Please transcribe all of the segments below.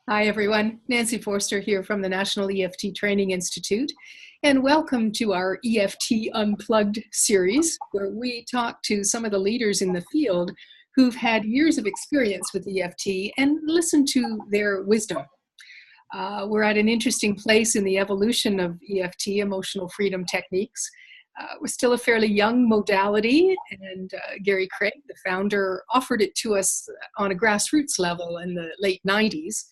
Hi, everyone. Nancy Forrester here from the National EFT Training Institute, and welcome to our EFT Unplugged series, where we talk to some of the leaders in the field who've had years of experience with EFT and listen to their wisdom. We're at an interesting place in the evolution of EFT, emotional freedom techniques. We're still a fairly young modality, and Gary Craig, the founder, offered it to us on a grassroots level in the late 90s.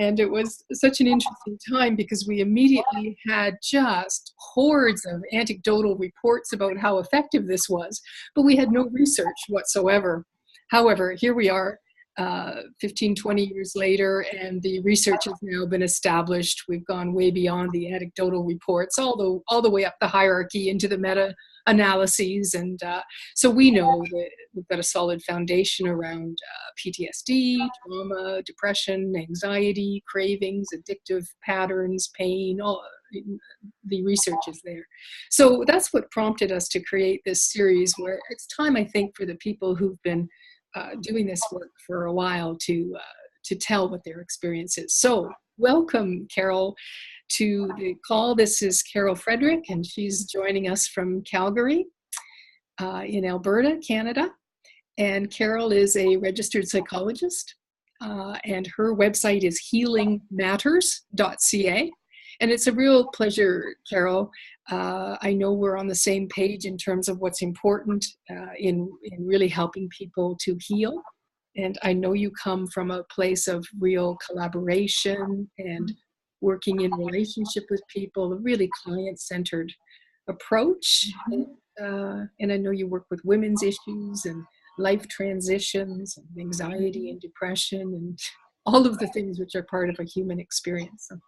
And it was such an interesting time because we immediately had just hordes of anecdotal reports about how effective this was, but we had no research whatsoever. However, here we are 15, 20 years later, and the research has now been established. We've gone way beyond the anecdotal reports, all the way up the hierarchy into the meta-analyses. And so we know that we've got a solid foundation around PTSD, trauma, depression, anxiety, cravings, addictive patterns, pain, all the research is there. So that's what prompted us to create this series, where it's time, I think, for the people who've been doing this work for a while to tell what their experience is. So welcome, Carol, to the call. This is Carol Fredrek, and she's joining us from Calgary in Alberta, Canada. And Carol is a registered psychologist, and her website is healingmatters.ca. And it's a real pleasure, Carol. I know we're on the same page in terms of what's important in really helping people to heal. And I know you come from a place of real collaboration and working in relationship with people, a really client-centered approach. And I know you work with women's issues and life transitions and anxiety and depression and all of the things which are part of a human experience. So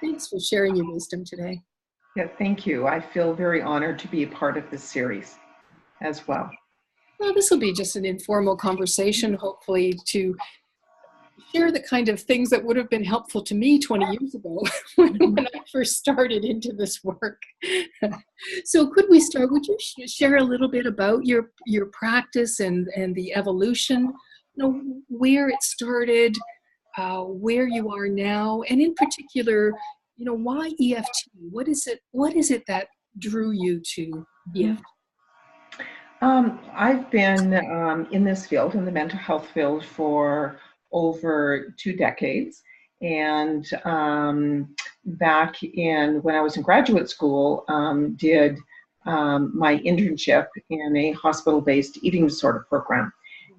thanks for sharing your wisdom today. Yeah, thank you. I feel very honored to be a part of this series as well. Well, this will be just an informal conversation, hopefully, to share the kind of things that would have been helpful to me 20 years ago when I first started into this work. So could we start? Would you share a little bit about your practice and the evolution, where it started, where you are now, and in particular, why EFT? What is it that drew you to EFT? I've been in this field, in the mental health field, for over 2 decades. And back when I was in graduate school, did my internship in a hospital-based eating disorder program.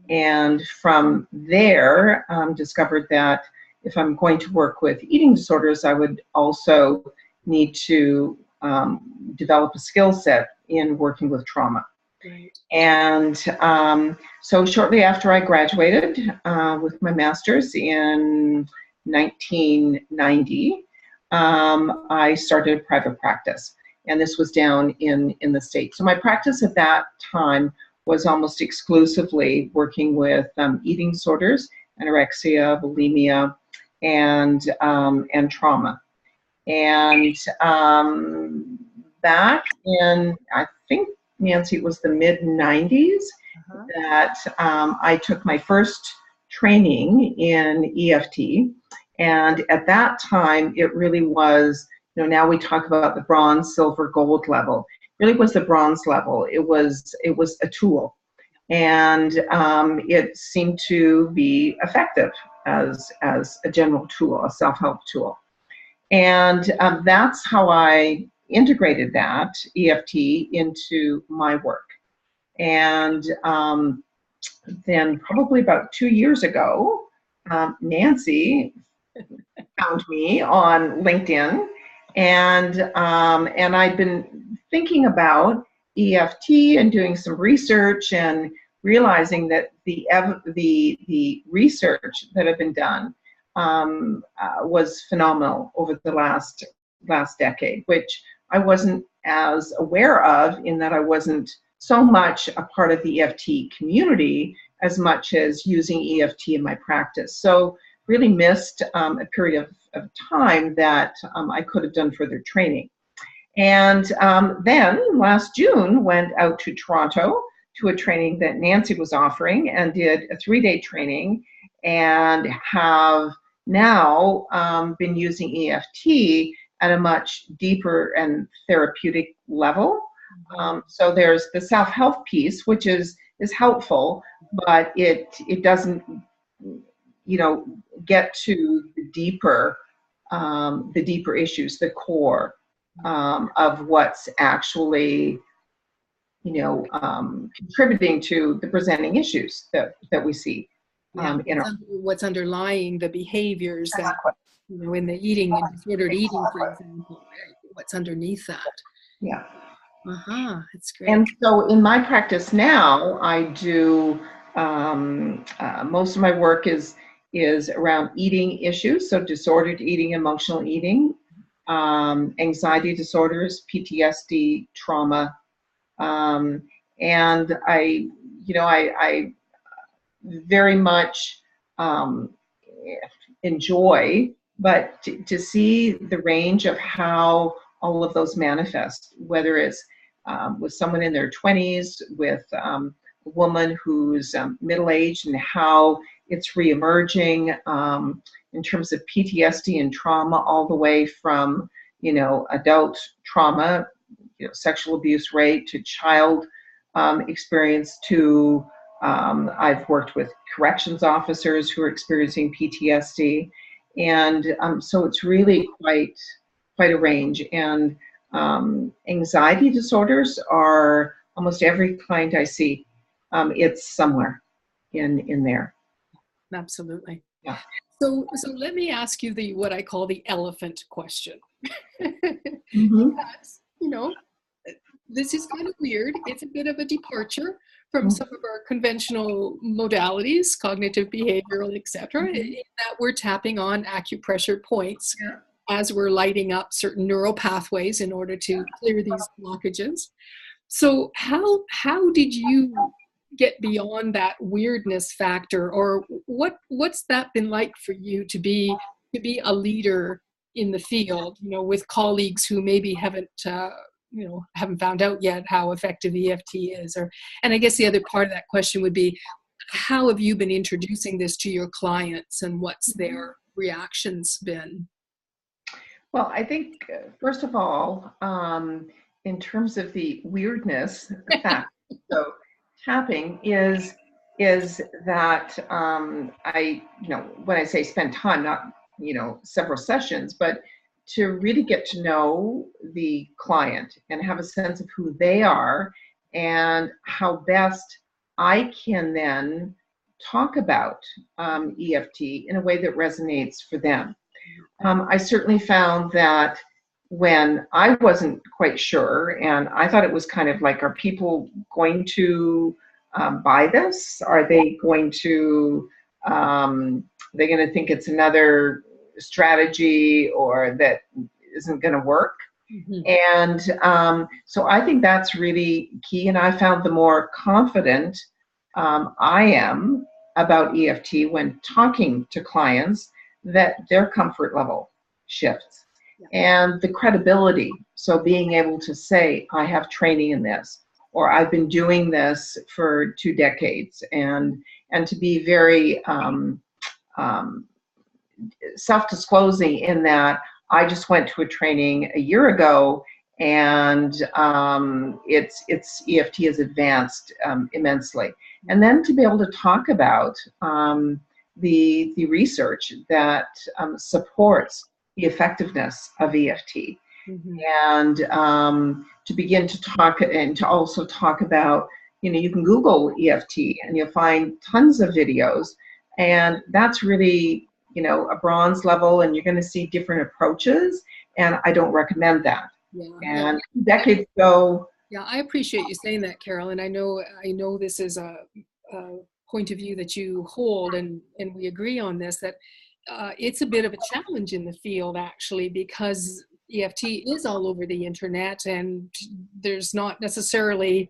And from there, discovered that if I'm going to work with eating disorders, I would also need to develop a skill set in working with trauma. Right. And so shortly after I graduated with my master's in 1990, I started private practice. And this was down in the States. So my practice at that time was almost exclusively working with eating disorders, anorexia, bulimia, and trauma. And back in, I think, Nancy, it was the mid-90s that I took my first training in EFT. And at that time, it really was, now we talk about the bronze, silver, gold level. It really was the bronze level. It was a tool. And it seemed to be effective as a general tool, a self-help tool. And that's how I integrated that, EFT, into my work. And then probably about 2 years ago, Nancy found me on LinkedIn, and I'd been thinking about EFT and doing some research and realizing that the research that had been done was phenomenal over the last decade, which I wasn't as aware of, in that I wasn't so much a part of the EFT community as much as using EFT in my practice. So really missed a period of time that I could have done further training. And then last June went out to Toronto to a training that Nancy was offering, and did a 3-day training, and have now been using EFT at a much deeper and therapeutic level. So there's the self-help piece, which is helpful, but it doesn't, get to the deeper issues, the core of what's actually, contributing to the presenting issues that we see in our. What's underlying the behaviors that, in the disordered eating, for example, what's underneath that. Yeah. That's great. And so in my practice now, I do most of my work is around eating issues, so disordered eating, emotional eating, anxiety disorders, PTSD, trauma, and I very much enjoy, but to see the range of how all of those manifest, whether it's with someone in their 20s, with a woman who's middle-aged, and how it's reemerging in terms of PTSD and trauma, all the way from, adult trauma, sexual abuse, rape, to child experience, to I've worked with corrections officers who are experiencing PTSD. And so it's really quite a range. And anxiety disorders are almost every client I see. It's somewhere in there. Absolutely. Yeah. So let me ask you what I call the elephant question. Because, this is kind of weird. It's a bit of a departure from some of our conventional modalities, cognitive, behavioral, etc., in that we're tapping on acupressure points as we're lighting up certain neural pathways in order to clear these blockages. So how did you get beyond that weirdness factor, or what's that been like for you to be a leader in the field, with colleagues who maybe haven't found out yet how effective EFT is? And I guess the other part of that question would be, how have you been introducing this to your clients, and what's their reactions been? Well, I think, first of all, in terms of the weirdness, the fact, so tapping is that I, when I say spend time, not, several sessions, but to really get to know the client and have a sense of who they are and how best I can then talk about EFT in a way that resonates for them. I certainly found that when I wasn't quite sure, and I thought it was kind of like, are people going to buy this? Are they going to think it's another strategy, or that isn't going to work? And so I think that's really key. And I found the more confident I am about EFT when talking to clients, that their comfort level shifts. And the credibility, so being able to say, I have training in this, or I've been doing this for 2 decades, and to be very self-disclosing in that I just went to a training a year ago, and it's EFT has advanced immensely. And then to be able to talk about the research that supports the effectiveness of EFT, and to begin to talk, and to also talk about, you can Google EFT and you'll find tons of videos, and that's really, a bronze level, and you're going to see different approaches, and I don't recommend that. And decades ago. Yeah, I appreciate you saying that, Carol, and I know this is a point of view that you hold, and we agree on this, that it's a bit of a challenge in the field, actually, because EFT is all over the internet, and there's not necessarily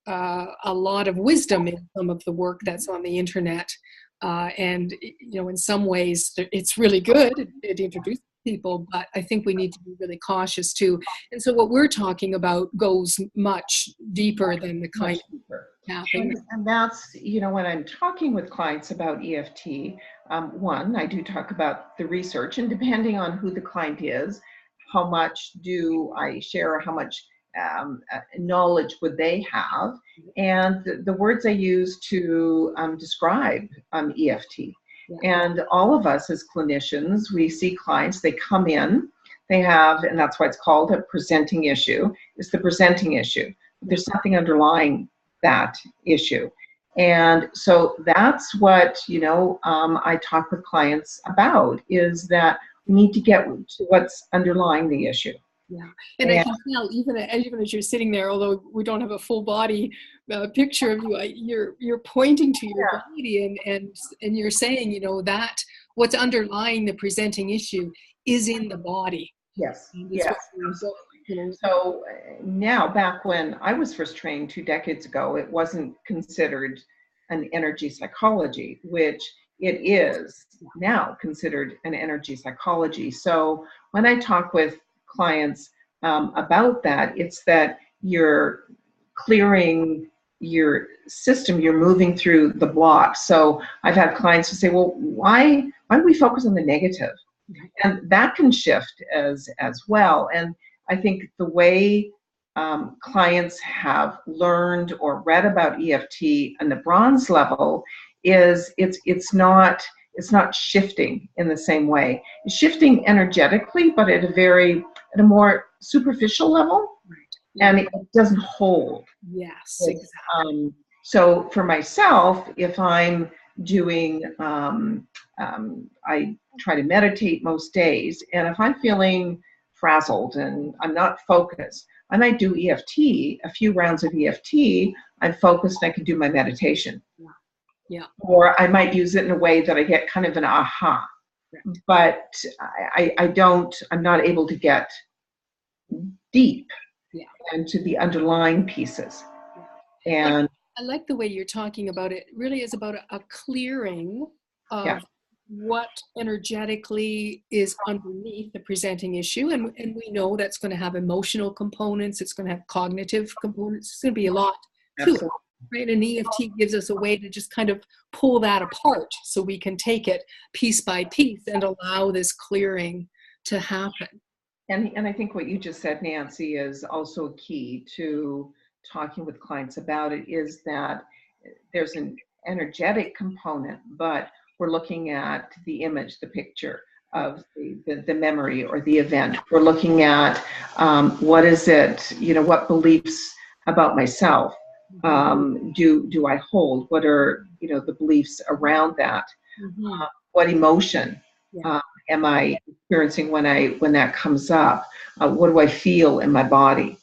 a lot of wisdom in some of the work that's on the internet. And, in some ways it's really good. It introduces people, but I think we need to be really cautious too. And so what we're talking about goes much deeper than the kind of tapping. And that's, when I'm talking with clients about EFT, one, I do talk about the research, and depending on who the client is, how much do I share, how much knowledge would they have, and the words I use to describe EFT. Yeah. And all of us as clinicians, we see clients, they come in, they have, and that's why it's called a presenting issue, it's the presenting issue. There's something underlying that issue. And so that's what, I talk with clients about, is that we need to get to what's underlying the issue. Yeah, and I can tell even as you're sitting there, although we don't have a full body picture of you, you're pointing to your body and you're saying, that what's underlying the presenting issue is in the body. Yes. Yes. So now, back when I was first trained 2 decades ago, it wasn't considered an energy psychology, which it is now considered an energy psychology. So when I talk with clients about that, it's that you're clearing your system, you're moving through the blocks. So I've had clients who say, well, why do we focus on the negative? And that can shift as well. And I think the way clients have learned or read about EFT and the bronze level is it's not shifting in the same way. It's shifting energetically, but at a more superficial level, and it doesn't hold. Yes, exactly. So for myself, if I'm doing, I try to meditate most days, and if I'm feeling frazzled and I'm not focused, I might do EFT, a few rounds of EFT, I'm focused and I can do my meditation. Yeah. Or I might use it in a way that I get kind of an aha. Right. But I'm not able to get deep into the underlying pieces. Yeah. And I like the way you're talking about it. Really is about a clearing of what energetically is underneath the presenting issue. And we know that's going to have emotional components. It's going to have cognitive components. It's going to be a lot to it. Right? And EFT gives us a way to just kind of pull that apart so we can take it piece by piece and allow this clearing to happen. And I think what you just said, Nancy, is also key to talking with clients about it, is that there's an energetic component, but we're looking at the image, the picture of the memory or the event. We're looking at what is it, what beliefs about myself do I hold? What are the beliefs around that? Mm-hmm. What emotion am I experiencing when that comes up? What do I feel in my body?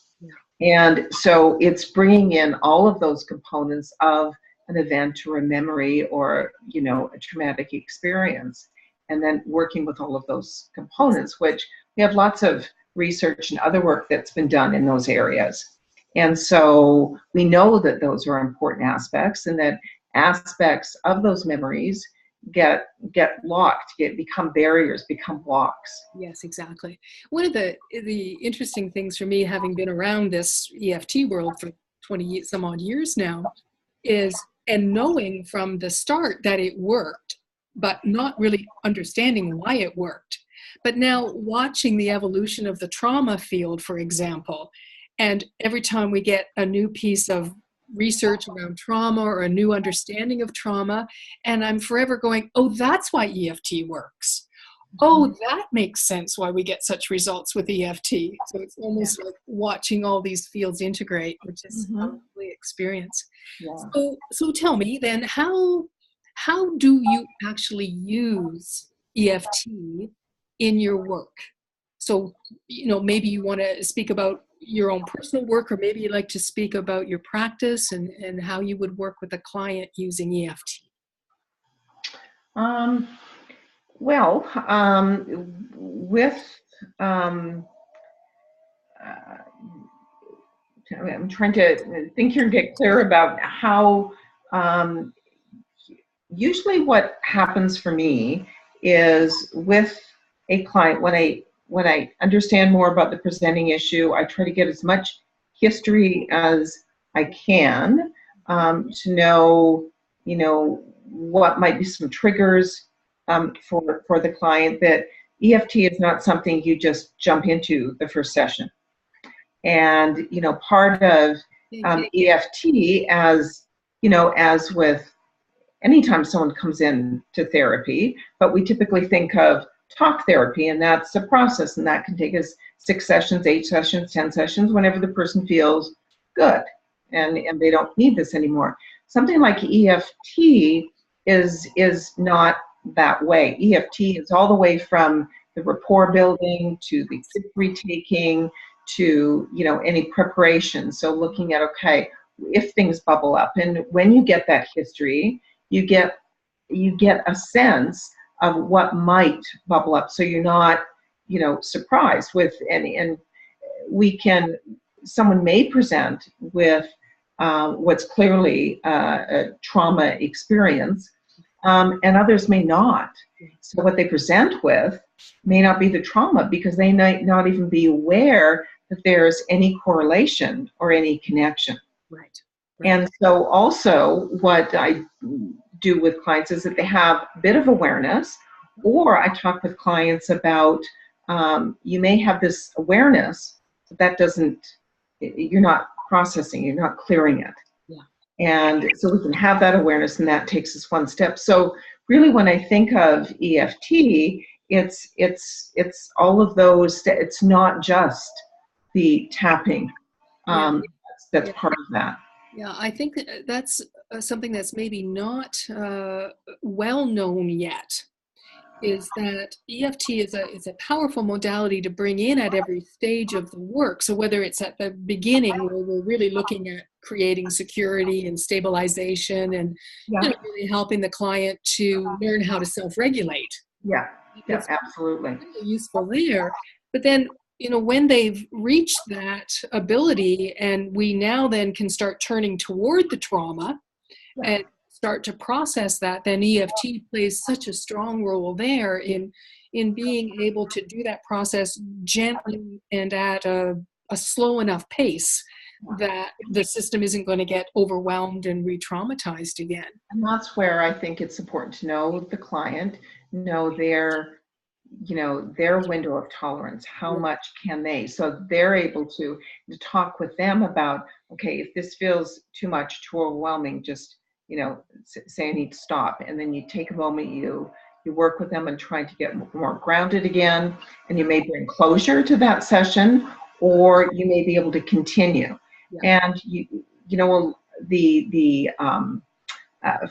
And so it's bringing in all of those components of an event or a memory or a traumatic experience, and then working with all of those components, which we have lots of research and other work that's been done in those areas. And so we know that those are important aspects, and that aspects of those memories get locked, become barriers, become blocks. Yes, exactly. One of the interesting things for me, having been around this EFT world for 20 some odd years now, is, and knowing from the start that it worked, but not really understanding why it worked. But now watching the evolution of the trauma field, for example, and every time we get a new piece of research around trauma or a new understanding of trauma, and I'm forever going, oh, that's why EFT works. Oh, that makes sense why we get such results with EFT. So it's almost like watching all these fields integrate, which is a lovely experience. Yeah. So tell me then, how do you actually use EFT in your work? So, maybe you want to speak about your own personal work, or maybe you'd like to speak about your practice and how you would work with a client using EFT. I'm trying to think here and get clear about how, usually what happens for me is with a client, when I understand more about the presenting issue, I try to get as much history as I can to know, what might be some triggers for the client, that EFT is not something you just jump into the first session. And, part of EFT, as with anytime someone comes in to therapy, but we typically think of talk therapy, and that's a process, and that can take us 6 sessions, 8 sessions, 10 sessions, whenever the person feels good and they don't need this anymore. Something like EFT is not that way. EFT is all the way from the rapport building to the retaking to any preparation. So looking at, okay, if things bubble up, and when you get that history, you get a sense of what might bubble up, so you're not surprised with any. And someone may present with what's clearly a trauma experience, and others may not. So what they present with may not be the trauma, because they might not even be aware that there's any correlation or any connection. Right. And so also what I do with clients is that they have a bit of awareness, or I talk with clients about, you may have this awareness, but you're not processing, you're not clearing it. Yeah. And so we can have that awareness, and that takes us one step. So really, when I think of EFT, it's all of those. It's not just the tapping. That's part of that. Yeah, I think that's something that's maybe not well known yet, is that EFT is a powerful modality to bring in at every stage of the work. So whether it's at the beginning, where we're really looking at creating security and stabilization and really helping the client to learn how to self-regulate. Yeah, absolutely. Really useful there. But then, when they've reached that ability, and we now then can start turning toward the trauma and start to process that, then EFT plays such a strong role there in being able to do that process gently and at a slow enough pace that the system isn't going to get overwhelmed and re-traumatized again. And that's where I think it's important to know the client, know their window of tolerance. How much can they? So they're able to talk with them about, okay, if this feels too much, too overwhelming, just, say I need to stop. And then you take a moment, you work with them and trying to get more grounded again. And you may bring closure to that session, or you may be able to continue. Yeah. And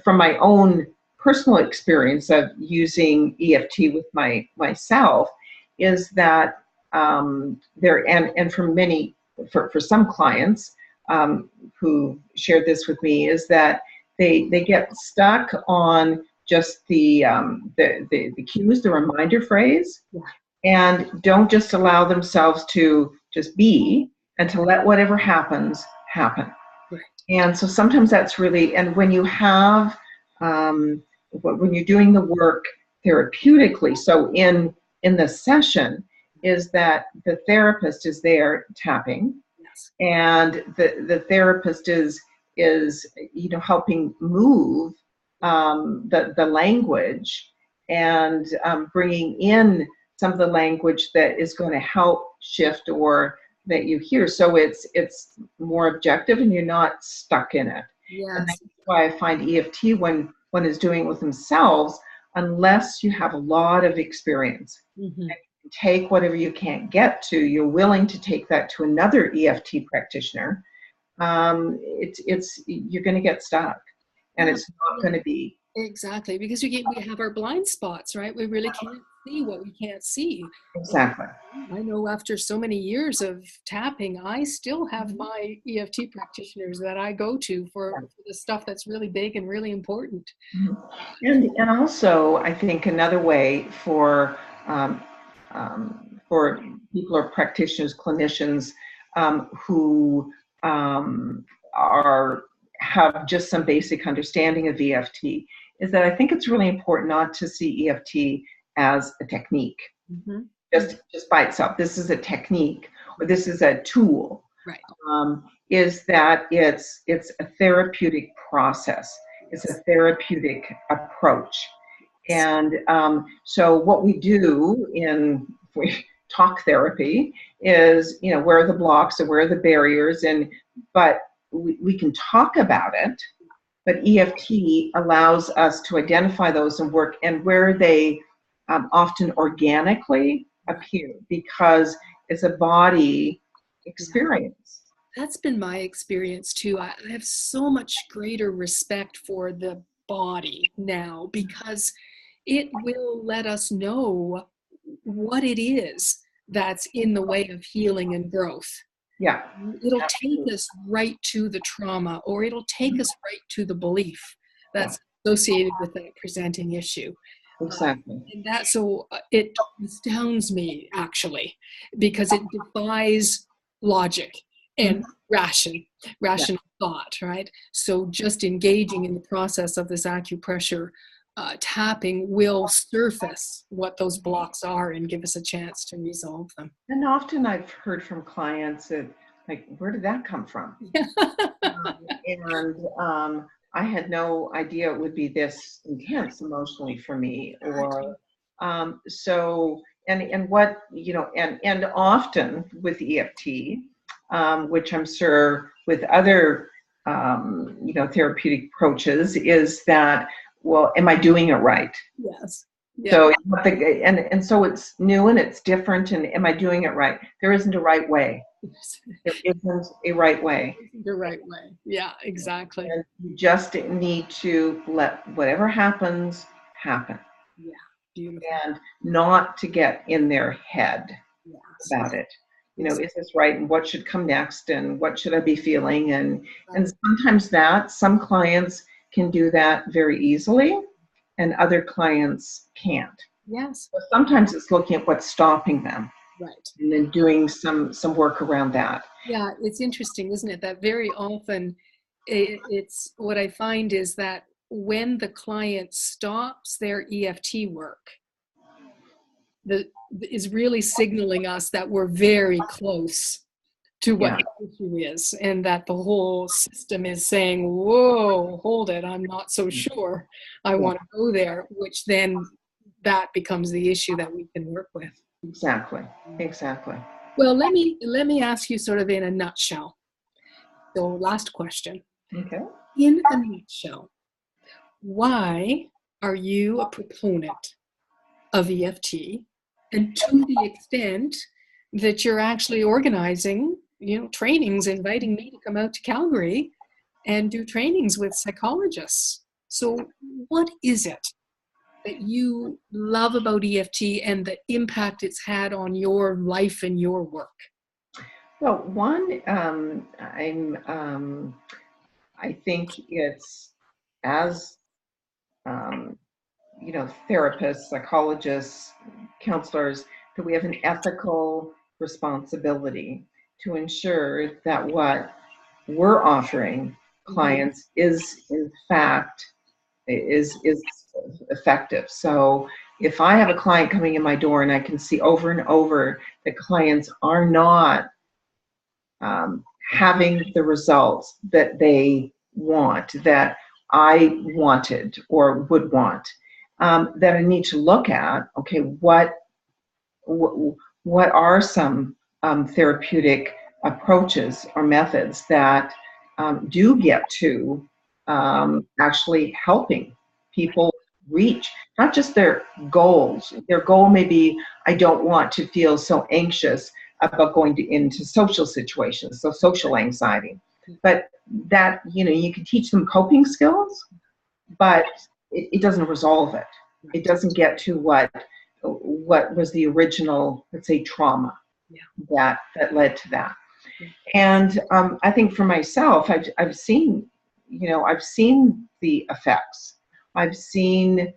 from my own personal experience of using EFT with myself, is that for some clients who shared this with me, is that they get stuck on just the cues, the reminder phrase, and don't just allow themselves to just be, and to let whatever happens happen. Right. And so sometimes that's really, and when you have when you're doing the work therapeutically, so in the session, is that the therapist is there tapping, and the therapist is helping move the language, and bringing in some of the language that is going to help shift, or that you hear, so it's more objective and you're not stuck in it. Yes. And that's why I find EFT, when one is doing with themselves, unless you have a lot of experience, and take whatever you can't get to, you're willing to take that to another EFT practitioner, you're going to get stuck, and it's not going to be. Exactly, because we have our blind spots, right? We really can't see what we can't see. Exactly. I know after so many years of tapping, I still have my EFT practitioners that I go to for the stuff that's really big and really important. And also, I think another way for people or practitioners, clinicians who have just some basic understanding of EFT, is that I think it's really important not to see EFT as a technique, just by itself. This is a technique, or this is a tool. Right. Is that it's a therapeutic process. It's a therapeutic approach. And so what we do in talk therapy is, where are the blocks and where are the barriers, but we can talk about it, but EFT allows us to identify those and work, and where they often organically appear because it's a body experience. That's been my experience too. I have so much greater respect for the body now because it will let us know what it is that's in the way of healing and growth. Yeah. It'll take us right to the trauma, or it'll take us right to the belief that's associated with that presenting issue. Exactly. And so it astounds me, actually, because it defies logic and rational thought, right? So just engaging in the process of this acupressure tapping will surface what those blocks are and give us a chance to resolve them. And often I've heard from clients that, like, where did that come from? And I had no idea it would be this intense emotionally for me. Or so, and what, and often with EFT, which I'm sure with other, therapeutic approaches, is that, well, am I doing it right? Yes. Yeah. So, and so it's new and it's different, and am I doing it right? There isn't a right way. There isn't a right way. The right way. Yeah, exactly. And you just need to let whatever happens happen. Yeah, beautiful. And not to get in their head about it. Is this right? And what should come next? And what should I be feeling? And sometimes some clients can do that very easily, and other clients can't. Yes. So sometimes it's looking at what's stopping them. Right. And then doing some work around that. Yeah, it's interesting, isn't it? That very often it's what I find is that when the client stops their EFT work, is really signaling us that we're very close to what the issue is, and that the whole system is saying, whoa, hold it, I'm not so sure I want to go there, which then that becomes the issue that we can work with. Exactly. Well, let me ask you sort of in a nutshell. So last question. Okay. In a nutshell, why are you a proponent of EFT? And to the extent that you're actually organizing, trainings, inviting me to come out to Calgary and do trainings with psychologists. So what is it that you love about EFT and the impact it's had on your life and your work? Well, one, I think it's as, therapists, psychologists, counselors, that we have an ethical responsibility to ensure that what we're offering clients is in fact is effective. So if I have a client coming in my door and I can see over and over that clients are not having the results that they want, that I wanted or would want, that I need to look at, okay, what are some therapeutic approaches or methods that do get to actually helping people reach not just their goals. Their goal may be, I don't want to feel so anxious about going into social situations, so social anxiety. But that, you can teach them coping skills, but it doesn't resolve it. It doesn't get to what was the original, let's say, trauma that led to that. And I think for myself, I've seen the effects. I've seen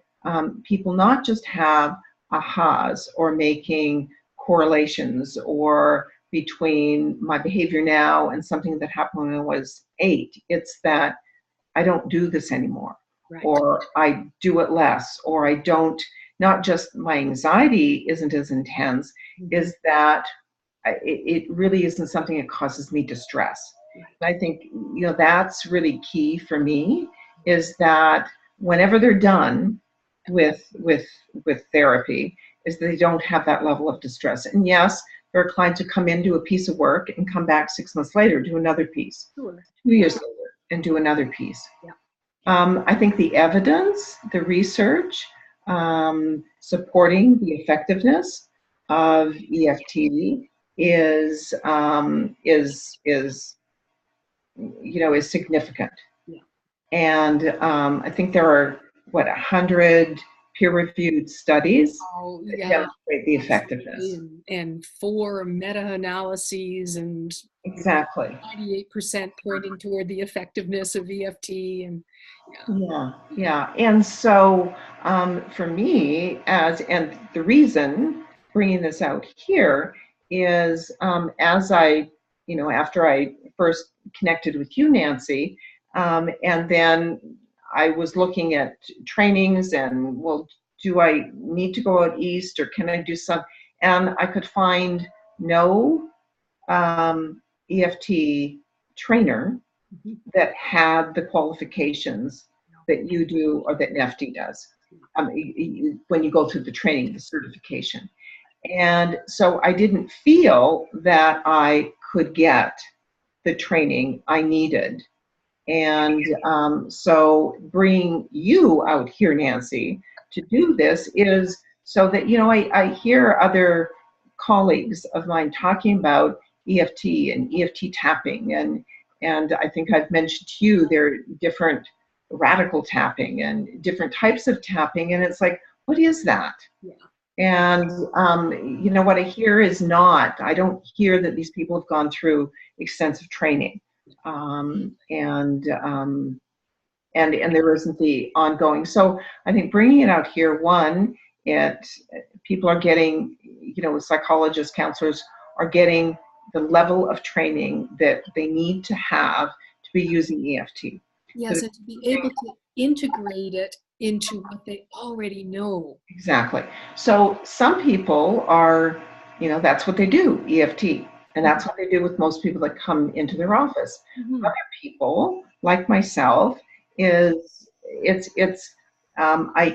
people not just have ahas or making correlations or between my behavior now and something that happened when I was 8. It's that I don't do this anymore, or I do it less, or I don't, not just my anxiety isn't as intense, is that it really isn't something that causes me distress. And I think, that's really key for me, is that whenever they're done with therapy, is that they don't have that level of distress. And yes, there are clients who come in, do a piece of work, and come back 6 months later, do another piece, Sure. 2 years later, and do another piece. Yeah. I think the evidence, the research, supporting the effectiveness of EFT is significant. Yeah. And I think there are 100 peer-reviewed studies that demonstrate the effectiveness. And 4 meta-analyses, and exactly 98% pointing toward the effectiveness of EFT. And yeah. And so for me, and the reason bringing this out here is, as I, after I first connected with you, Nancy, and then I was looking at trainings and, well, do I need to go out east, or can I do some? And I could find no EFT trainer that had the qualifications that you do, or that EFT does, when you go through the training, the certification. And so I didn't feel that I could get the training I needed. And so bringing you out here, Nancy, to do this is so that, I hear other colleagues of mine talking about EFT and EFT tapping. And I think I've mentioned to you, there are different radical tapping and different types of tapping. And it's like, what is that? Yeah. And, what I hear is I don't hear that these people have gone through extensive training. And there isn't the ongoing. So I think bringing it out here, people are getting, psychologists, counselors are getting the level of training that they need to have to be using EFT. Yes, and to be able to integrate it into what they already know. Exactly. So some people are, that's what they do, EFT. And that's what they do with most people that come into their office. Mm-hmm. Other people, like myself, I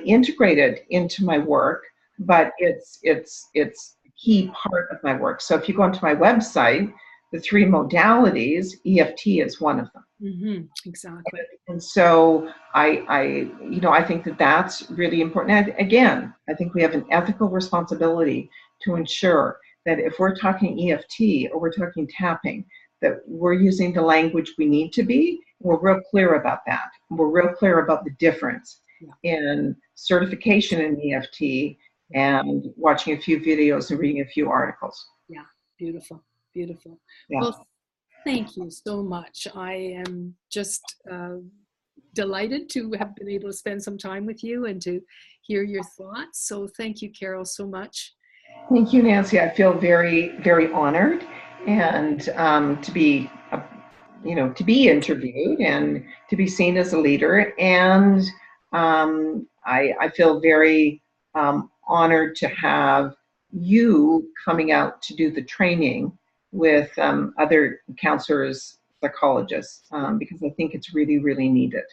integrate it into my work, but it's a key part of my work. So if you go onto my website, the 3 modalities, EFT is one of them. Mm-hmm. Exactly. And so I think that that's really important. And again, I think we have an ethical responsibility to ensure that if we're talking EFT or we're talking tapping, that we're using the language we need to be. We're real clear about that. We're real clear about the difference in certification in EFT and watching a few videos and reading a few articles. Yeah, beautiful, beautiful. Yeah. Well, thank you so much. I am just delighted to have been able to spend some time with you and to hear your thoughts. So thank you, Carol, so much. Thank you, Nancy. I feel very, very honored, and to be interviewed and to be seen as a leader. And I feel very honored to have you coming out to do the training with other counselors, psychologists, because I think it's really, really needed.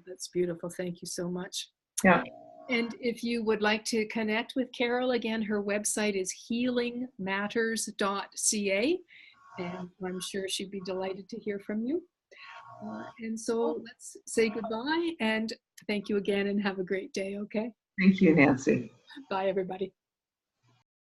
That's beautiful. Thank you so much. Yeah. And if you would like to connect with Carol, again, her website is healingmatters.ca, and I'm sure she'd be delighted to hear from you. And so let's say goodbye, and thank you again, and have a great day, okay? Thank you, Nancy. Bye, everybody.